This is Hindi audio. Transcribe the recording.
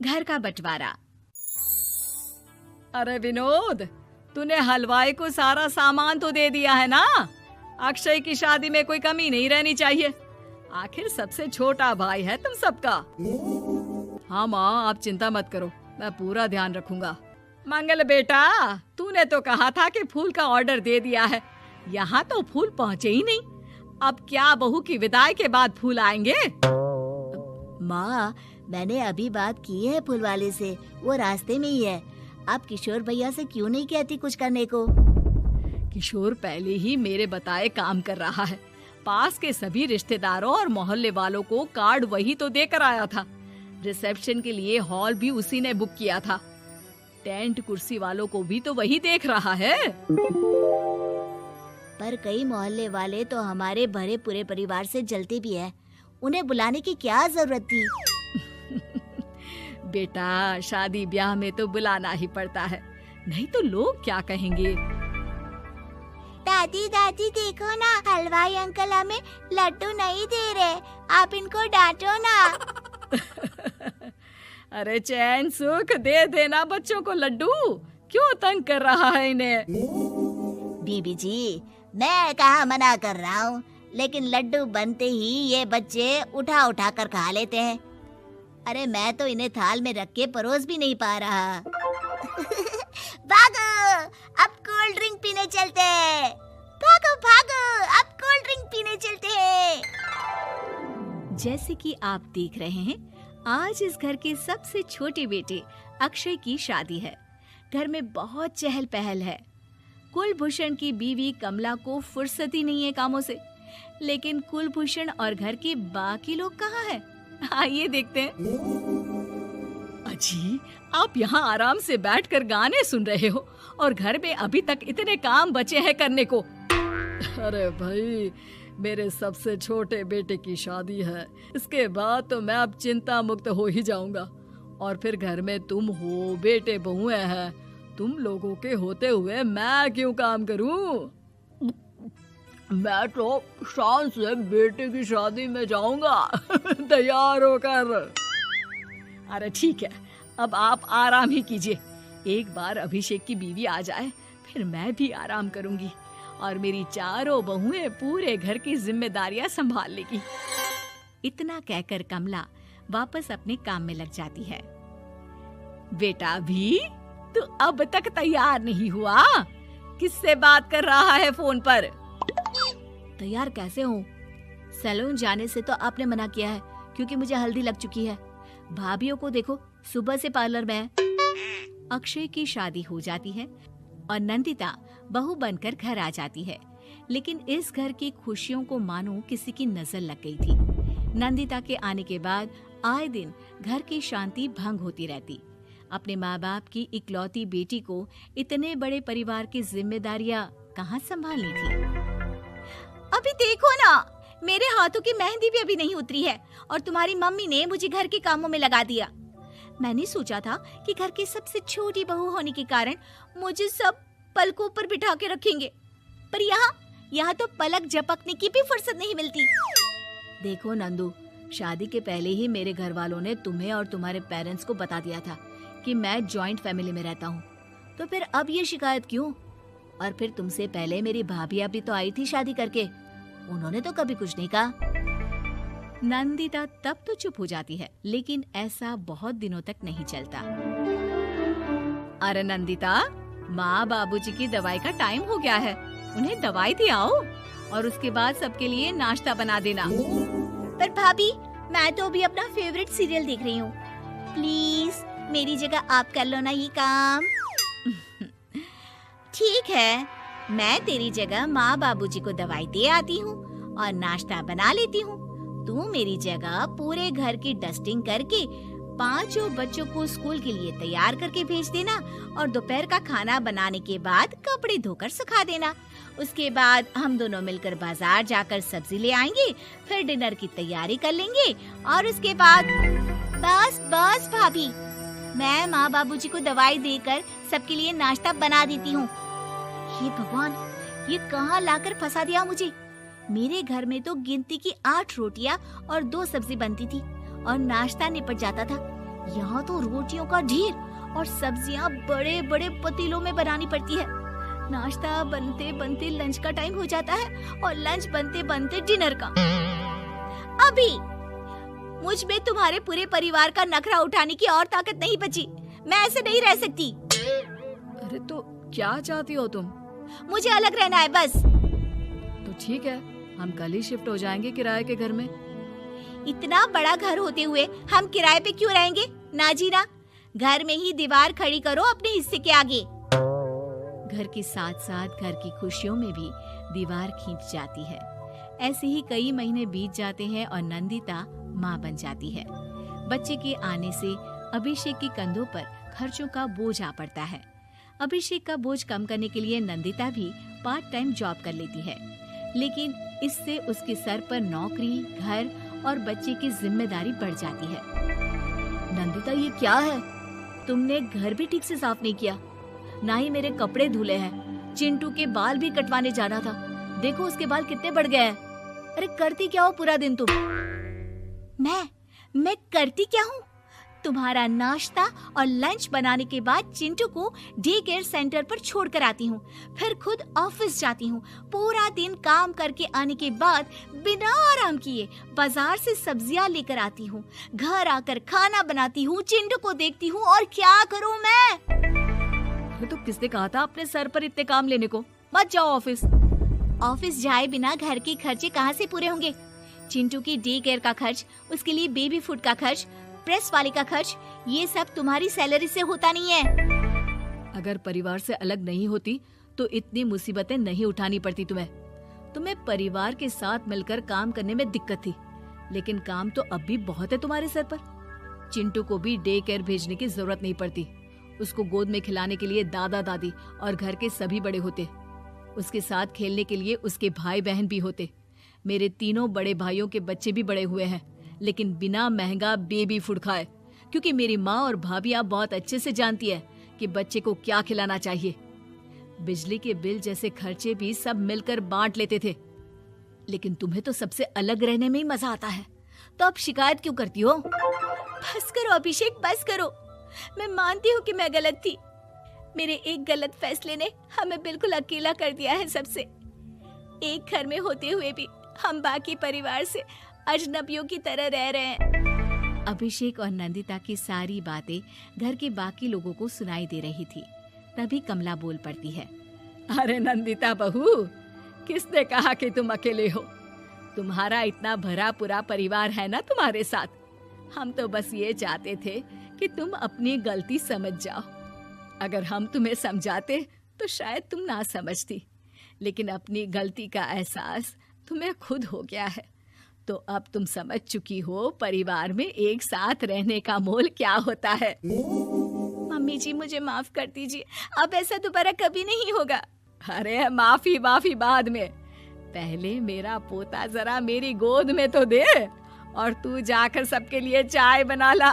घर का बंटवारा। अरे विनोद, तूने हलवाई को सारा सामान तो दे दिया है ना? अक्षय की शादी में कोई कमी नहीं रहनी चाहिए। आखिर सबसे छोटा भाई है तुम सबका। हाँ माँ, आप चिंता मत करो, मैं पूरा ध्यान रखूंगा। मंगल बेटा, तूने तो कहा था कि फूल का ऑर्डर दे दिया है, यहाँ तो फूल पहुँचे ही नहीं। अब क्या बहू की विदाई के बाद फूल आएंगे? माँ, मैंने अभी बात की है फूल वाले से, वो रास्ते में ही है। आप किशोर भैया से क्यों नहीं कहती कुछ करने को? किशोर पहले ही मेरे बताए काम कर रहा है। पास के सभी रिश्तेदारों और मोहल्ले वालों को कार्ड वही तो देकर आया था। रिसेप्शन के लिए हॉल भी उसी ने बुक किया था। टेंट कुर्सी वालों को भी तो वही देख रहा है। पर कई मोहल्ले वाले तो हमारे भरे पूरे परिवार से जलते भी हैं। उन्हें बुलाने की क्या जरूरत थी? बेटा, शादी ब्याह में तो बुलाना ही पड़ता है, नहीं तो लोग क्या कहेंगे। दादी दादी देखो ना, हलवाई अंकल हमें लड्डू नहीं दे रहे, आप इनको डांटो ना। अरे चैन सुख दे देना बच्चों को लड्डू, क्यों तंग कर रहा है इन्हें? बीबी जी, मैं कहाँ मना कर रहा हूँ, लेकिन लड्डू बनते ही ये बच्चे उठा उठा कर खा लेते हैं। अरे मैं तो इन्हें थाल में रख के परोस भी नहीं पा रहा। भागो, अब कोल्ड ड्रिंक पीने चलते हैं। भागो भागो, अब कोल्ड ड्रिंक पीने चलते हैं। जैसे कि आप देख रहे हैं, आज इस घर के सबसे छोटे बेटे अक्षय की शादी है। घर में बहुत चहल पहल है। कुलभूषण की बीवी कमला को फुर्सत ही नहीं है कामों से, लेकिन कुलभूषण और घर के बाकी लोग कहाँ हैं? आइए देखते हैं। अजी, आप यहाँ आराम से बैठकर गाने सुन रहे हो और घर में अभी तक इतने काम बचे हैं करने को। अरे भाई, मेरे सबसे छोटे बेटे की शादी है, इसके बाद तो मैं अब चिंता मुक्त हो ही जाऊंगा। और फिर घर में तुम हो, बेटे बहुएं हैं, तुम लोगों के होते हुए मैं क्यों काम करूं? मैं तो शान से बेटे की शादी में जाऊंगा तैयार होकर। अरे ठीक है, अब आप आराम ही कीजिए। एक बार अभिषेक की बीवी आ जाए, फिर मैं भी आराम करूंगी और मेरी चारों बहुएं पूरे घर की जिम्मेदारियां संभाल लेगी। इतना कहकर कमला वापस अपने काम में लग जाती है। बेटा भी, तू अब तक तैयार नहीं हुआ? किससे बात कर रहा है फोन पर? तैयार कैसे हूँ? सैलून जाने से तो आपने मना किया है, क्योंकि मुझे हल्दी लग चुकी है। भाभीयों को देखो, सुबह से पार्लर में है। अक्षय की शादी हो जाती है और नंदिता बहू बनकर घर आ जाती है, लेकिन इस घर की खुशियों को मानो किसी की नजर लग गई थी। नंदिता के आने के बाद आए दिन घर की शांति भंग होती रहती। अपने माँ बाप की इकलौती बेटी को इतने बड़े परिवार की जिम्मेदारियां कहाँ संभालनी थी? अभी देखो ना, मेरे हाथों की मेहंदी भी अभी नहीं उतरी है और तुम्हारी मम्मी ने मुझे घर के कामों में लगा दिया। मैंने सोचा था कि घर की सबसे छोटी बहू होने के कारण मुझे सब पलकों पर बिठा के रखेंगे, पर यहाँ तो पलक झपकने की भी फुर्सत नहीं मिलती। देखो नंदू, शादी के पहले ही मेरे घर वालों ने तुम्हें और तुम्हारे पेरेंट्स को बता दिया था कि मैं जॉइंट फैमिली में रहता हूँ, तो फिर अब ये शिकायत क्यों? और फिर तुमसे पहले मेरी भाभी भी तो आई थी शादी करके, उन्होंने तो कभी कुछ नहीं कहा। नंदिता तब तो चुप हो जाती है, लेकिन ऐसा बहुत दिनों तक नहीं चलता। अरे नंदिता, माँ बाबूजी की दवाई का टाइम हो गया है, उन्हें दवाई दिलाओ और उसके बाद सबके लिए नाश्ता बना देना। पर भाभी, मैं तो अभी अपना फेवरेट सीरियल देख रही हूँ, प्लीज मेरी जगह आप कर लो ना ये काम। ठीक है, मैं तेरी जगह माँ बाबूजी को दवाई दे आती हूँ और नाश्ता बना लेती हूँ। तू मेरी जगह पूरे घर की डस्टिंग करके 5 बच्चों को स्कूल के लिए तैयार करके भेज देना और दोपहर का खाना बनाने के बाद कपड़े धोकर सुखा देना। उसके बाद हम दोनों मिलकर बाजार जाकर सब्जी ले आएंगे, फिर डिनर की तैयारी कर लेंगे और उसके बाद बस भाभी, मैं माँ बाबूजी को दवाई देकर सबके लिए नाश्ता बना देती हूँ। हे भगवान, ये कहाँ लाकर फंसा दिया मुझे। मेरे घर में तो गिनती की 8 रोटियां और 2 सब्जी बनती थी और नाश्ता निपट जाता था, यहाँ तो रोटियों का ढेर और सब्जियाँ बड़े बड़े पतीलों में बनानी पड़ती है। नाश्ता बनते बनते लंच का टाइम हो जाता है और लंच बनते बनते डिनर का। अभी मुझ में तुम्हारे पूरे परिवार का नखरा उठाने की और ताकत नहीं बची। मैं ऐसे नहीं रह सकती। अरे तो क्या चाहती हो तुम? मुझे अलग रहना है बस। तो ठीक है, हम कल ही शिफ्ट हो जाएंगे किराए के घर में। इतना बड़ा घर होते हुए हम किराए पे क्यों रहेंगे? ना जी ना, घर में ही दीवार खड़ी करो अपने हिस्से के आगे। घर के साथ साथ घर की खुशियों में भी दीवार खींच जाती है। ऐसे ही कई महीने बीत जाते हैं और नंदिता माँ बन जाती है। बच्चे के आने से अभिषेक के कंधों पर खर्चों का बोझ आ पड़ता है। अभिषेक का बोझ कम करने के लिए नंदिता भी पार्ट टाइम जॉब कर लेती है, लेकिन इससे उसके सर पर नौकरी, घर और बच्चे की जिम्मेदारी बढ़ जाती है। नंदिता, ये क्या है? तुमने घर भी ठीक से साफ नहीं किया, ना ही मेरे कपड़े धुले हैं। चिंटू के बाल भी कटवाने जाना था, देखो उसके बाल कितने बढ़ गए हैं। अरे करती क्या हो पूरा दिन तुम? मैं करती क्या हूँ? तुम्हारा नाश्ता और लंच बनाने के बाद चिंटू को डे केयर सेंटर पर छोड़ कर आती हूँ, फिर खुद ऑफिस जाती हूँ। पूरा दिन काम करके आने के बाद बिना आराम किए बाजार से सब्जियाँ लेकर आती हूँ, घर आकर खाना बनाती हूँ, चिंटू को देखती हूँ और क्या करूँ मैं? तो किसने कहा था अपने सर पर इतने काम लेने को? मत जाओ ऑफिस। ऑफिस जाए बिना घर के खर्चे कहाँ से पूरे होंगे? चिंटू की डे केयर का खर्च, उसके लिए बेबी फूड का खर्च, प्रेस वाले का खर्च, ये सब तुम्हारी सैलरी से होता नहीं है। अगर परिवार से अलग नहीं होती तो इतनी मुसीबतें नहीं उठानी पड़ती तुम्हें परिवार के साथ मिलकर काम करने में दिक्कत थी, लेकिन काम तो अब भी बहुत है तुम्हारे सर पर। चिंटू को भी डे केयर भेजने की जरूरत नहीं पड़ती। उसको गोद में खिलाने के लिए दादा दादी और घर के सभी बड़े होते। उसके साथ खेलने के लिए उसके भाई बहन भी होते। मेरे तीनों बड़े भाइयों के बच्चे भी बड़े हुए हैं, लेकिन बिना महंगा बेबी फूड खाए, क्योंकि मेरी माँ और भाभियाँ बहुत अच्छे से जानती है कि बच्चे को क्या खिलाना चाहिए। बिजली के बिल जैसे खर्चे भी सब मिलकर बांट लेते थे, लेकिन तुम्हें तो सबसे अलग रहने में ही मजा आता है, तो अब शिकायत क्यों करती हो? बस करो अभिषेक, बस करो। मैं मानती हूँ कि मैं गलत थी। मेरे एक गलत फैसले ने हमें बिल्कुल अकेला कर दिया है सबसे। एक घर में होते हुए भी हम बाकी परिवार से अजनबियों की तरह रह रहे हैं। अभिषेक और नंदिता की सारी बातें घर के बाकी लोगों को सुनाई दे रही थी। तभी कमला बोल पड़ती है। अरे नंदिता बहू, किसने कहा कि तुम अकेले हो? तुम्हारा इतना भरा पूरा परिवार है ना तुम्हारे साथ। हम तो बस ये चाहते थे कि तुम अपनी गलती समझ जाओ। अगर हम तुम्हें समझाते तो शायद तुम ना समझती, लेकिन अपनी गलती का एहसास तुम्हें खुद हो गया है, तो अब तुम समझ चुकी हो परिवार में एक साथ रहने का मोल क्या होता है। मम्मी जी, मुझे माफ कर दीजिए, अब ऐसा दोबारा कभी नहीं होगा। अरे माफी बाद में, पहले मेरा पोता जरा मेरी गोद में तो दे, और तू जाकर सबके लिए चाय बना ला।